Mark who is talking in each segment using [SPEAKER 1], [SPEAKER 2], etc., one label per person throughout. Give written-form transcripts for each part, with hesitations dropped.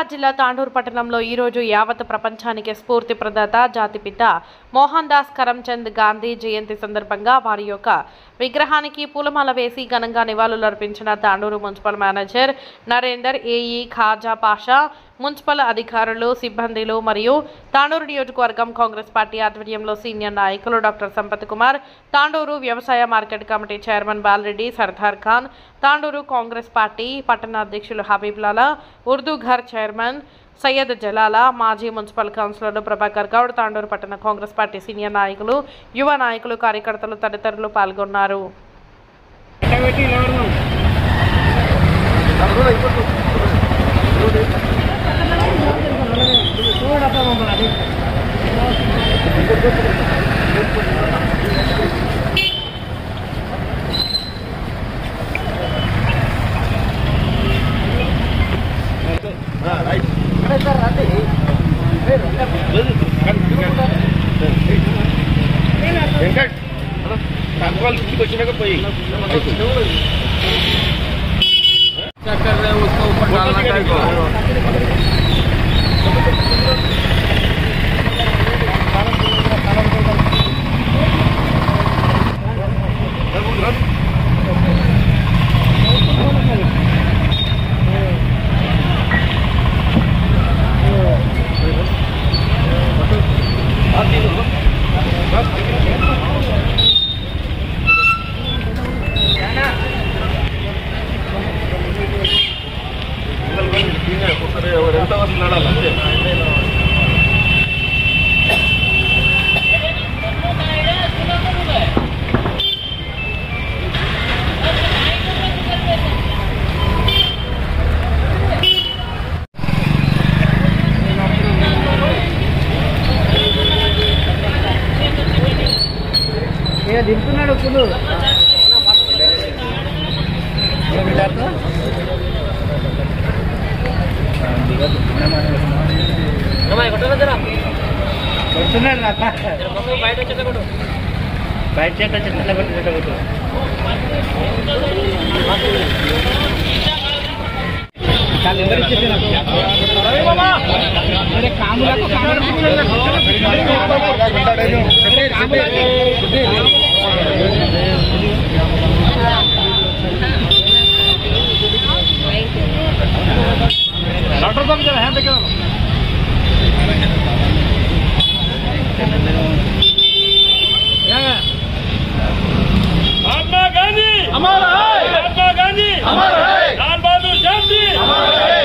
[SPEAKER 1] నిజామాబాద్ జిల్లా తాండూరు పట్టణంలో ఈ రోజు యావత్ ప్రపంచానికి స్ఫూర్తి ప్రదాత జాతిపిత మోహన్ దాస్ కరమ్చంద్ గాంధీ జయంతి సందర్భంగా వారి యొక్క విగ్రహానికి పూలమాల వేసి ఘనంగా నివాళులర్పించిన Tandur municipal manager Narender, AE Khaja Pasha, municipal అధికారులు, సిబ్బందిలు మరియు తాండూరు నియోజకవర్గం కాంగ్రెస్ పార్టీ ఆధ్వర్యంలో సీనియర్ నాయకులు డాక్టర్ సంపత్ కుమార్, తాండూరు వ్యవసాయ market committee chairman Balareddy, Sardar Khan, Tandur Congress party పట్టణ అధ్యక్షులు హబీబ్ లాలా, ఉర్దూ ఘర్ చైర్మన్ సయ్యద్ జలాలా, మాజీ మున్సిపల్ కౌన్సిలర్లు ప్రభాకర్ గౌడ్, తాండూరు పట్టణ కాంగ్రెస్ పార్టీ సీనియర్ నాయకులు, యువ నాయకులు, కార్యకర్తలు తదితరులు పాల్గొన్నారు.
[SPEAKER 2] क्या कर रहे हैं उसका ऊपर डालना चाहिए। దింపుతున్నాడు ఫుల్ బయట डॉक्टर साहब जरा हैंड देखो महात्मा गांधी हमारा है, महात्मा गांधी हमारा है, लाल बहादुर शास्त्री हमारा है,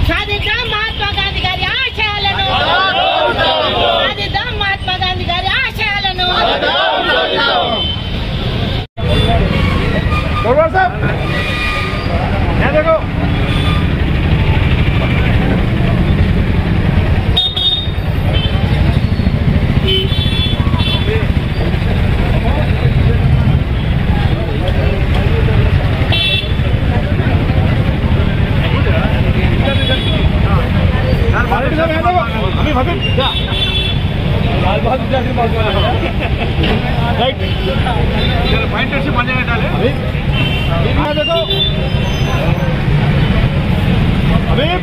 [SPEAKER 3] साधिद्दां महात्मा गांधी गारी आशयाలను साधिद्दां महात्मा गांधी गारी आशयाలను
[SPEAKER 2] डॉक्टर साहब यहाँ देखो लाल बहादुर शास्त्री राइट पॉइंट से बन जाने डाले देखो हबीब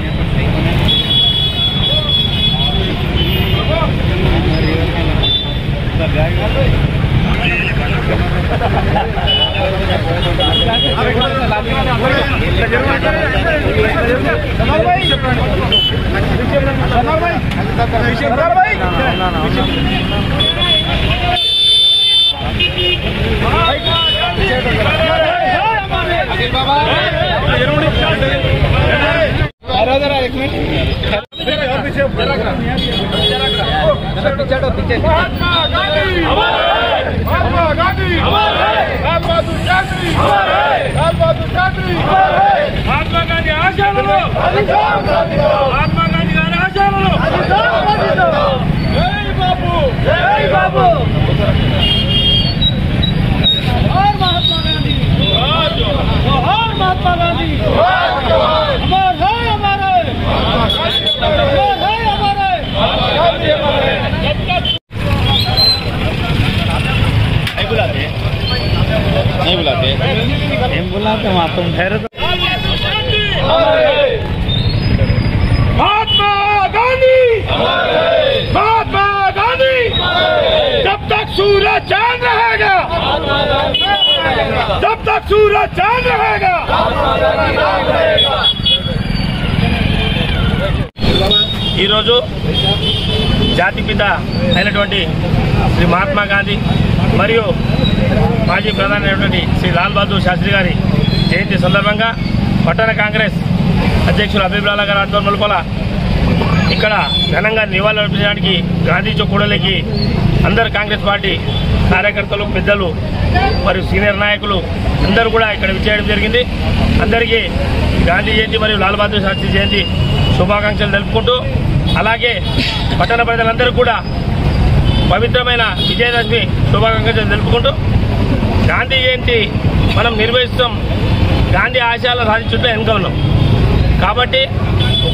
[SPEAKER 2] महात्मा गांधी आशयाలను महात्मा गांधी గారి ఆశయాలను జై బాబు జై బాబు और महात्मा गांधी और महात्मा गांधी अमर है हमारे अमर है हमारे नहीं बुलाते वहाँ तुम ठहरे तो सूरज चांद रहेगा, जब तक सूरज चांद रहेगा। ఈరోజు జాతిపిత అయినటువంటి శ్రీ మహాత్మా గాంధీ మరియు మాజీ ప్రధాని అయినటువంటి శ్రీ లాల్ బహదూర్ శాస్త్రి గారి జయంతి సందర్భంగా పట్టణ కాంగ్రెస్ అధ్యక్షులు అభిప్రాయాల గారి ఆధ్వర్యంలో లోపల ఇక్కడ ఘనంగా నివాళులర్పించడానికి గాంధీ చౌక్ కూడలికి అందరు కాంగ్రెస్ పార్టీ కార్యకర్తలు, పెద్దలు మరియు సీనియర్ నాయకులు అందరూ కూడా ఇక్కడ విచ్చేయడం జరిగింది. అందరికీ గాంధీ జయంతి మరియు లాల్ బహదూర్ శాస్త్రి జయంతి శుభాకాంక్షలు తెలుపుకుంటూ, అలాగే పట్టణ ప్రజలందరూ కూడా పవిత్రమైన విజయదశమి శుభాకాంక్షలు తెలుపుకుంటూ, గాంధీ జయంతి మనం నిర్వహిస్తాం. గాంధీ ఆశయాలు సాధించుంటే వెనుక ఉన్నాం కాబట్టి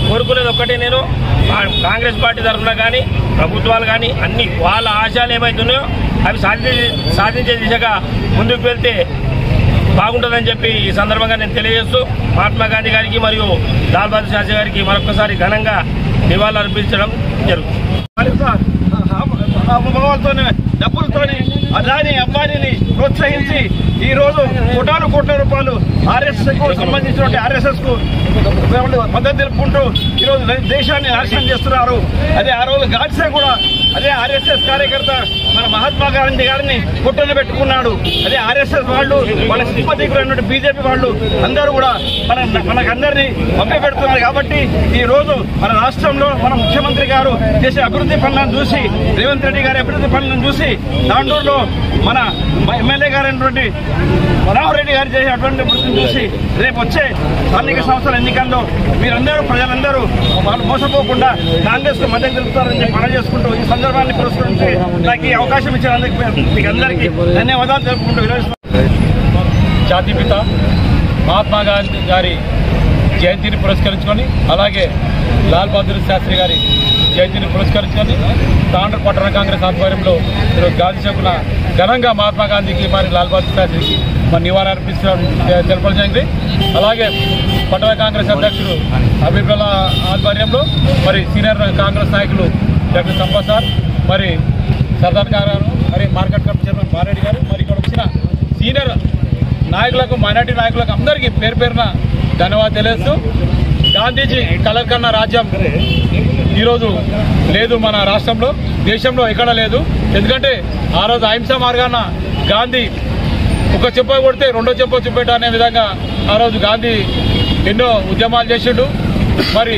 [SPEAKER 2] కోరుకునేది ఒక్కటే, నేను కాంగ్రెస్ పార్టీ తరఫున కానీ ప్రభుత్వాలు కానీ అన్ని వాళ్ళ ఆశయాలు ఏమైతున్నాయో అవి సాధించే దిశగా ముందుకు వెళ్తే బాగుంటుందని చెప్పి ఈ సందర్భంగా నేను తెలియజేస్తూ మహాత్మా గాంధీ గారికి మరియు లాల్ బహదూర్ శాస్త్రి గారికి మరొకసారి ఘనంగా నివాళులు అర్పించడం జరుగుతుంది. డబ్బులతోని అదాని అంబానీని ప్రోత్సహించి ఈ రోజు కోట్ల రూపాయలు ఆర్ఎస్ఎస్ కు సంబంధించినటువంటి ఆర్ఎస్ఎస్ కు మద్దతు తెలుపుకుంటూ ఈ రోజు దేశాన్ని నాశనం చేస్తున్నారు. అదే ఆ రోజు గాడ్సే కూడా అదే ఆర్ఎస్ఎస్ కార్యకర్త మన మహాత్మా గాంధీ గారిని పుట్టన పెట్టుకున్నాడు. అదే ఆర్ఎస్ఎస్ వాళ్ళు, వాళ్ళ సింపతికులైనటువంటి బీజేపీ వాళ్ళు అందరూ కూడా మనకందరినీ మభ్యపెడుతున్నారు. కాబట్టి ఈ రోజు మన రాష్ట్రంలో మన ముఖ్యమంత్రి గారు చేసే అభివృద్ధి పనులను చూసి, రేవంత్ రెడ్డి గారి అభివృద్ధి పనులను చూసి, దాంట్లో మన ఎమ్మెల్యే గారైనటువంటి మనోహర్ రెడ్డి గారు చేసేటువంటి అభివృద్ధిని చూసి రేపు వచ్చే స్థానిక సంస్థల ఎన్నికల్లో మీరందరూ, ప్రజలందరూ వాళ్ళు మోసపోకుండా కాంగ్రెస్ కు మద్దతు తెలుపుతారని చెప్పి మనం చేసుకుంటూ ఈ సందర్భాన్ని పురస్కరించి నాకు ఈ అవకాశం ఇచ్చినందుకు మీకు అందరికీ ధన్యవాదాలు తెలుపుకుంటూ
[SPEAKER 4] జాతిపిత మహాత్మా గాంధీ గారి జయంతిని పురస్కరించుకొని, అలాగే లాల్ బహదూర్ శాస్త్రి గారి జయంతిని పురస్కరించుకొని తాండ్ర పట్టణ కాంగ్రెస్ ఆధ్వర్యంలో ఈరోజు గాంధీ చౌక్న ఘనంగా మహాత్మా గాంధీకి మరియు లాల్ బహదూర్ శాస్త్రికి నివాళులు అర్పించడం జరపడం జరిగింది. అలాగే పట్టణ కాంగ్రెస్ అధ్యక్షుడు అభిప్రాయాల ఆధ్వర్యంలో మరి సీనియర్ కాంగ్రెస్ నాయకులు డాక్టర్ సంపత్ సార్, మరి సర్దార్ గారు, మరి మార్కెట్ కమిటీ చైర్మన్ బారెడ్డి గారు, మరి ఇక్కడ వచ్చిన సీనియర్ నాయకులకు, మైనార్టీ నాయకులకు అందరికీ పేరు పేరున ధన్యవాదాలు తెలియజేస్తూ, గాంధీజీ కలలు కన్న రాజ్యం ఈరోజు లేదు మన రాష్ట్రంలో, దేశంలో ఎక్కడ లేదు. ఎందుకంటే ఆ రోజు అహింసా మార్గాన గాంధీ ఒక చెప్ప కొడితే రెండో చెప్ప చూపెట్ట అనే విధంగా ఆ రోజు గాంధీ ఎన్నో ఉద్యమాలు చేసిండు. మరి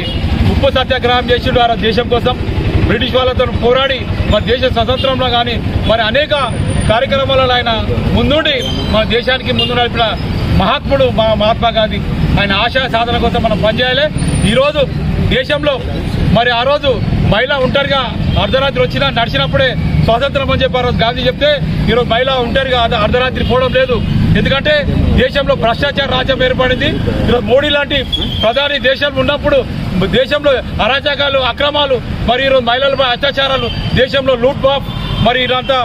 [SPEAKER 4] ఉప్పు సత్యాగ్రహం చేసిండు ఆ రోజు దేశం కోసం, బ్రిటిష్ వాళ్ళతో పోరాడి మన దేశ స్వతంత్రంలో కానీ మరి అనేక కార్యక్రమాలలో ఆయన ముందుండి మన దేశానికి ముందు నడిపిన మహాత్ముడు మహాత్మా గాంధీ. ఆయన ఆశయ సాధన కోసం మనం పనిచేయాలి. ఈరోజు దేశంలో మరి ఆ రోజు మహిళ ఒంటరిగా అర్ధరాత్రి వచ్చినా నడిచినప్పుడే స్వాతంత్రం అని చెప్పి ఆ రోజు గాంధీ చెప్తే, ఈరోజు మహిళ ఒంటరిగా అర్ధరాత్రి పోవడం లేదు. ఎందుకంటే దేశంలో భ్రష్టాచార రాజ్యం ఏర్పడింది. ఈరోజు మోడీ లాంటి ప్రధాని దేశంలో ఉన్నప్పుడు దేశంలో అరాచకాలు, అక్రమాలు, మరి ఈరోజు మహిళలపై అత్యాచారాలు, దేశంలో లూట్ బాఫ్, మరి ఇదంతా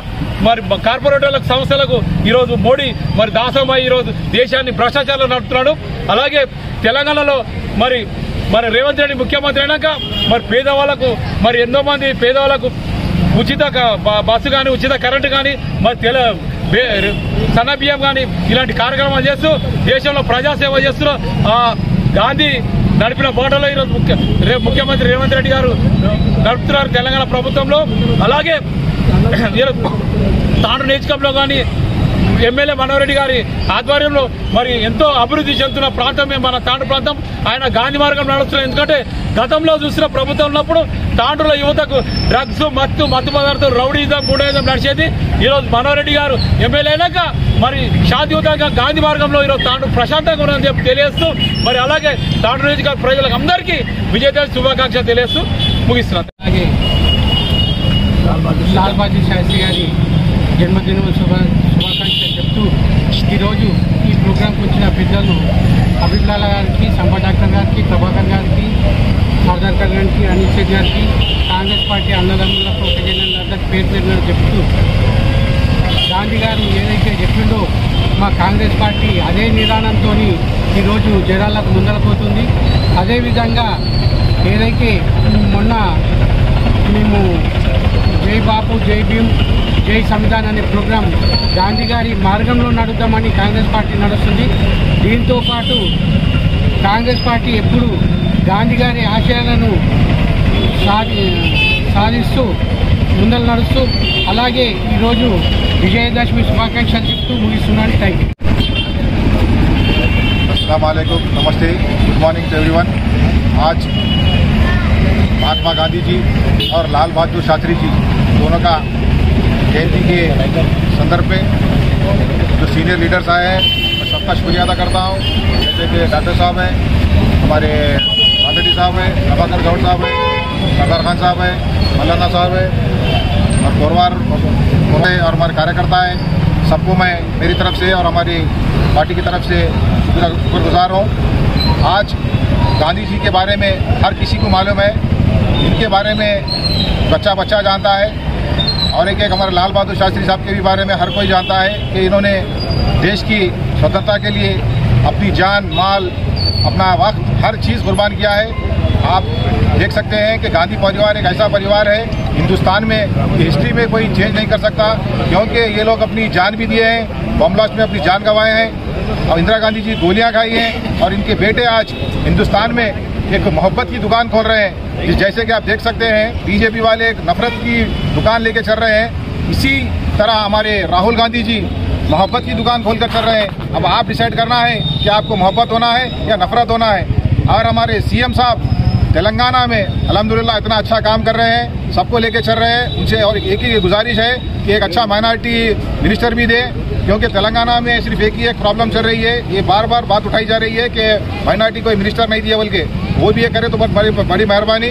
[SPEAKER 4] మరి కార్పొరేటర్లకు, సంస్థలకు ఈరోజు మోడీ మరి దాసమై ఈరోజు దేశాన్ని భ్రష్టాచారాలు నడుపుతున్నాడు. అలాగే తెలంగాణలో మరి రేవంత్ రెడ్డి ముఖ్యమంత్రి అయినాక మరి పేదవాళ్లకు, మరి ఎంతో మంది పేదవాళ్లకు ఉచిత బస్సు కానీ, ఉచిత కరెంటు కానీ, మరి సన్న బియ్యం కానీ ఇలాంటి కార్యక్రమాలు చేస్తూ దేశంలో ప్రజాసేవ చేస్తూ గాంధీ నడిపిన బాటలో ఈరోజు ముఖ్యమంత్రి రేవంత్ రెడ్డి గారు నడుపుతున్నారు తెలంగాణ ప్రభుత్వంలో. అలాగే తాండ్ర నియోజకవర్గంలో కానీ ఎమ్మెల్యే మనోహర్ రెడ్డి గారి ఆధ్వర్యంలో మరి ఎంతో అభివృద్ధి చెందుతున్న ప్రాంతమే మన తాండ్ర ప్రాంతం. ఆయన గాంధీ మార్గం నడుస్తున్నారు. ఎందుకంటే గతంలో చూసిన ప్రభుత్వం ఉన్నప్పుడు తాండ్రలో యువతకు డ్రగ్స్, మత్తు పదార్థాలు, రౌడీజం, గూండాయిజం నడిచేది. ఈరోజు మనోహర్ రెడ్డి గారు ఎమ్మెల్యే అయినాక మరి శాంతియుతంగా గాంధీ మార్గంలో ఈరోజు తాండ్ర ప్రశాంతంగా ఉన్నదని చెప్పి తెలియజేస్తూ, మరి అలాగే తాండ్ర నియోజకవర్గ ప్రజలకు అందరికీ విజయదశమి శుభాకాంక్షలు తెలియజేస్తూ ముగిస్తున్నారు.
[SPEAKER 5] అలాగే లాల్ బహదూర్ శాస్త్రి గారి జన్మదిన శుభాకాంక్షలు చెప్తూ ఈరోజు ఈ ప్రోగ్రాంకి వచ్చిన పెద్దలు అభిప్రాయాల గారికి, సంపత్ డాక్టర్ గారికి, ప్రభాకర్ గారికి, సర్దార్ గారికి, అనిల్ శెట్టి గారికి, కాంగ్రెస్ పార్టీ అన్నదమ్ములకు అందరికి పేరు పేరున చెప్తూ, గాంధీ గారు ఏదైతే చెప్పిండో మా కాంగ్రెస్ పార్టీ అదే నిదానంతో ఈరోజు జనాలకు ముందరపోతుంది. అదేవిధంగా ఏదైతే మొన్న మేము జై బాపు, జై భీమ్, జై సంవిధాన్ అనే ప్రోగ్రాం గాంధీ గారి మార్గంలో నడుద్దామని కాంగ్రెస్ పార్టీ నడుస్తుంది. దీంతో పాటు కాంగ్రెస్ పార్టీ ఎప్పుడు గాంధీ గారి ఆశయాలను సాధిస్తూ ముందలు నడుస్తూ అలాగే ఈరోజు విజయదశమి శుభాకాంక్షలు చెప్తూ ముగిస్తున్నాను. Thank you.
[SPEAKER 6] अस्सलाम वालेकुम, नमस्ते, गुड मॉर्निंग टू एवरीवन। आज महात्मा गांधी जी और लाल बहादुर शास्त्री जी दोनों का जयंती के संदर्भ में जो सीनियर लीडर्स आए हैं मैं सबका शुक्रिया अदा करता हूँ। जैसे कि डॉक्टर साहब हैं, हमारे आंदड़ी साहब हैं, प्रभाकर गौड़ साहब हैं, सरदार खान साहब हैं, मौलाना साहब हैं और कोरवार और हमारे कार्यकर्ता हैं। सबको मैं मेरी तरफ से और हमारी पार्टी की तरफ से शुक्रगुजार हूँ। आज गांधी जी के बारे में हर किसी को मालूम है, इनके बारे में बच्चा बच्चा जानता है और एक हमारे लाल बहादुर शास्त्री साहब के भी बारे में हर कोई जानता है कि इन्होंने देश की स्वतंत्रता के लिए अपनी जान माल अपना वक्त हर चीज़ कुर्बान किया है। आप देख सकते हैं कि गांधी परिवार एक ऐसा परिवार है हिंदुस्तान में हिस्ट्री में कोई चेंज नहीं कर सकता, क्योंकि ये लोग अपनी जान भी दिए हैं, बम ब्लास्ट में अपनी जान गंवाए हैं और इंदिरा गांधी जी गोलियां खाई हैं और इनके बेटे आज हिंदुस्तान में एक मोहब्बत की दुकान खोल रहे हैं। जैसे कि आप देख सकते हैं बीजेपी वाले एक नफरत की दुकान लेके चल रहे हैं, इसी तरह हमारे राहुल गांधी जी मोहब्बत की दुकान खोलकर चल रहे हैं। अब आप डिसाइड करना है कि आपको मोहब्बत होना है या नफरत होना है। और हमारे सीएम साहब तेलंगाना में अल्हम्दुलिल्लाह इतना अच्छा काम कर रहे हैं, सबको लेके चल रहे हैं। उनसे और एक ही गुजारिश है कि एक अच्छा माइनॉरिटी मिनिस्टर भी दें, क्योंकि तेलंगाना में सिर्फ एक ही एक प्रॉब्लम चल रही है, ये बार बार बात उठाई जा रही है कि माइनॉरिटी कोई मिनिस्टर नहीं दिया, बल्कि वो भी ये करे तो बहुत बड़ी मेहरबानी।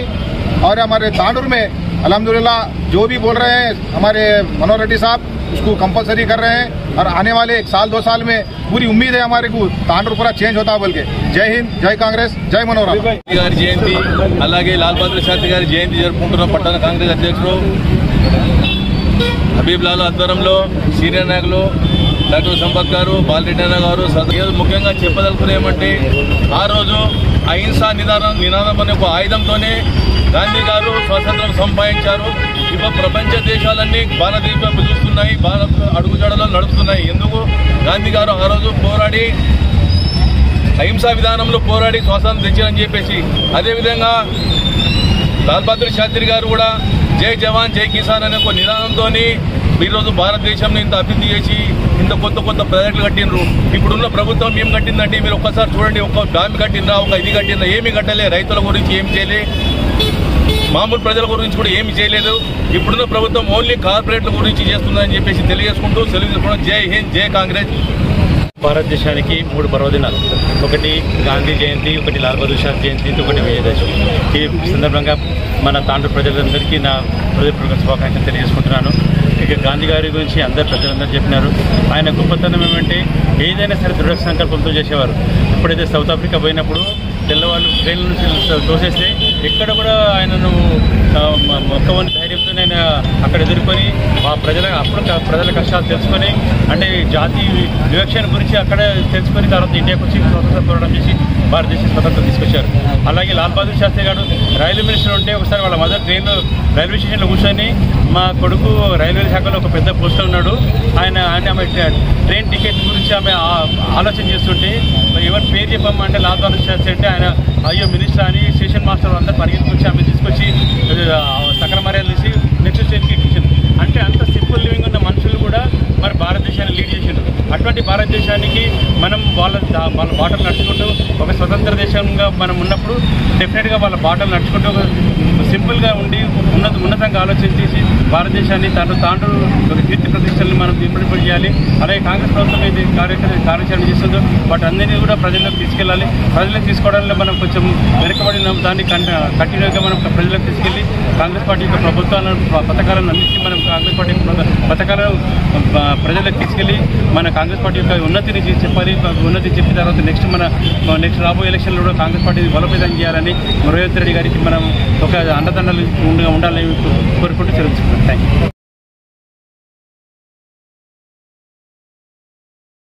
[SPEAKER 6] और हमारे तांडुर में अल्हम्दुलिल्लाह जो भी बोल रहे हैं हमारे मनोहर रेड्डी साहब उसको कंपलसरी कर रहे हैं और आने वाले 1 साल 2 साल में पूरी उम्मीद है हमारे को तांडुर पूरा चेंज होता है बोल के। जय हिंद, जय कांग्रेस, जय मनोहर
[SPEAKER 4] గారి జయంతి అలాగే లాల్ బహదూర్ శాస్త్రి గారి జయంతి జరుపుకుంటున్న పట్టణ కాంగ్రెస్ అధ్యక్షుడు హబీబ్ లాల్ ఆధ్వర్యంలో సీనియర్ నాయకులు డాక్టర్ సంపత్ గారు, బాలరెడ్డి అన్న గారు ముఖ్యంగా చెప్పదలుచుకుని ఏమంటే ఆ రోజు అహింసా నినాదం అనే ఒక ఆయుధంతోనే గాంధీ గారు స్వాతంత్రం సంపాదించారు. ఇప్పుడు ప్రపంచ దేశాలన్నీ భారతదేశం చూస్తున్నాయి, భారత్ అడుగుజాడలో నడుస్తున్నాయి. ఎందుకు గాంధీ గారు ఆ రోజు పోరాడి అహింసా విధానంలో పోరాడి స్వాతంత్రం తెచ్చారని చెప్పేసి, అదేవిధంగా లాల్ బహదూర్ శాస్త్రి గారు కూడా జై జవాన్ జై కిసాన్ అనే ఒక నినాదంతో ఈరోజు భారతదేశంలో ఇంత అభివృద్ధి చేసి ఇంత కొత్త కొత్త ప్రాజెక్టులు కట్టినరు. ఇప్పుడున్న ప్రభుత్వం ఏం కట్టిందంటే మీరు ఒక్కసారి చూడండి, ఒక డ్యామ్ కట్టిందా, ఒక ఇది కట్టిందా, ఏమీ కట్టలే. రైతుల గురించి ఏం చేయలే, మామూలు ప్రజల గురించి కూడా ఏమి చేయలేదు. ఇప్పుడున్న ప్రభుత్వం ఓన్లీ కార్పొరేట్ల గురించి చేస్తుందని చెప్పేసి తెలియజేసుకుంటూ సెలవు తీసుకోవడం. జై హింద్, జై కాంగ్రెస్.
[SPEAKER 7] భారతదేశానికి 3 పర్వదినాలు, ఒకటి గాంధీ జయంతి, ఒకటి లాల్ బహదూర్ శాస్త్రి జయంతి, ఒకటి విజయదశమి. ఈ సందర్భంగా మన తాండూరు ప్రజలందరికీ నా హృదయపూర్వక శుభాకాంక్షలు తెలియజేసుకుంటున్నాను. ఇక గాంధీ గారి గురించి అందరు ప్రజలందరూ చెప్పినారు. ఆయన గొప్పతనం ఏమంటే ఏదైనా సరే దృఢ సంకల్పంతో చేసేవారు. ఎప్పుడైతే సౌత్ ఆఫ్రికా పోయినప్పుడు తెల్లవాళ్ళు ట్రైన్ల నుంచి తోసేస్తే ఎక్కడ కూడా ఆయనను మొక్కవని ధైర్యంతో ఆయన అక్కడ ఎదుర్కొని ప్రజల కష్టాలు తెలుసుకొని, అంటే జాతి వివక్షణ గురించి అక్కడ తెలుసుకొని తర్వాత ఇండియాకు వచ్చి స్వతంత్ర పోరాటం చేసి భారతదేశ స్వతంత్రం తీసుకొచ్చారు. అలాగే లాల్ బహదూర్ శాస్త్రి గారు రైల్వే మినిస్టర్ ఉంటే ఒకసారి వాళ్ళ మదర్ ట్రైన్లో రైల్వే స్టేషన్లో కూర్చొని మా కొడుకు రైల్వే శాఖలో ఒక పెద్ద పోస్ట్లో ఉన్నాడు, ఆమె ట్రైన్ టికెట్ గురించి ఆమె ఆలోచన చేస్తుంటే ఎవరి పేరు చెప్పమంటే లాల్ బహదూర్ శాస్త్రి అంటే ఆయన అయ్యో మినిస్టర్ అని స్టేషన్ మాస్టర్ అందరూ పరిగెత్తుకొచ్చి ఆమె తీసుకొచ్చి సకల మర్యాదలు తీసి నెక్స్ట్ స్టేజ్కి ఎక్కించారు. అంటే అంత సింపుల్ లివింగ్ ఉన్న మనుషులు కూడా మరి భారతదేశాన్ని లీడ్ చేసిండ్రు. అటువంటి భారతదేశానికి మనం వాళ్ళ బాటలు నడుచుకుంటూ ఒక స్వతంత్ర దేశంగా మనం ఉన్నప్పుడు డెఫినెట్గా వాళ్ళ బాటలు నడుచుకుంటూ సింపుల్గా ఉండి ఉన్నతంగా ఆలోచన చేసి భారతదేశాన్ని తాండ్రు ఒక కీర్తి ప్రతిష్టల్ని మనం ఇంప్లిమెంట్ చేయాలి. అలాగే కాంగ్రెస్ ప్రభుత్వం ఏది కార్యాచరణ చేస్తుందో వాటి అందరినీ కూడా ప్రజలకు తీసుకెళ్ళాలి. ప్రజలకు తీసుకోవడంలో మనం కొంచెం వెనుకబడిన దాన్ని కంటిన్యూగా మనం ప్రజలకు తీసుకెళ్ళి కాంగ్రెస్ పార్టీ యొక్క పథకాలను అన్నింటినీ మనం కాంగ్రెస్ పార్టీ పథకాలను ప్రజలకు తీసుకెళ్ళి మన కాంగ్రెస్ పార్టీ యొక్క ఉన్నతిని చెప్పాలి. ఉన్నతి చెప్పిన తర్వాత నెక్స్ట్ రాబోయే ఎలక్షన్లో కూడా కాంగ్రెస్ పార్టీని బలోపేతం చేయాలని రేవంత్ రెడ్డి గారికి మనం ఒక అండదండలు ఉండాలని కోరుకుంటూ తెలుసుకుంటాం. Thank you.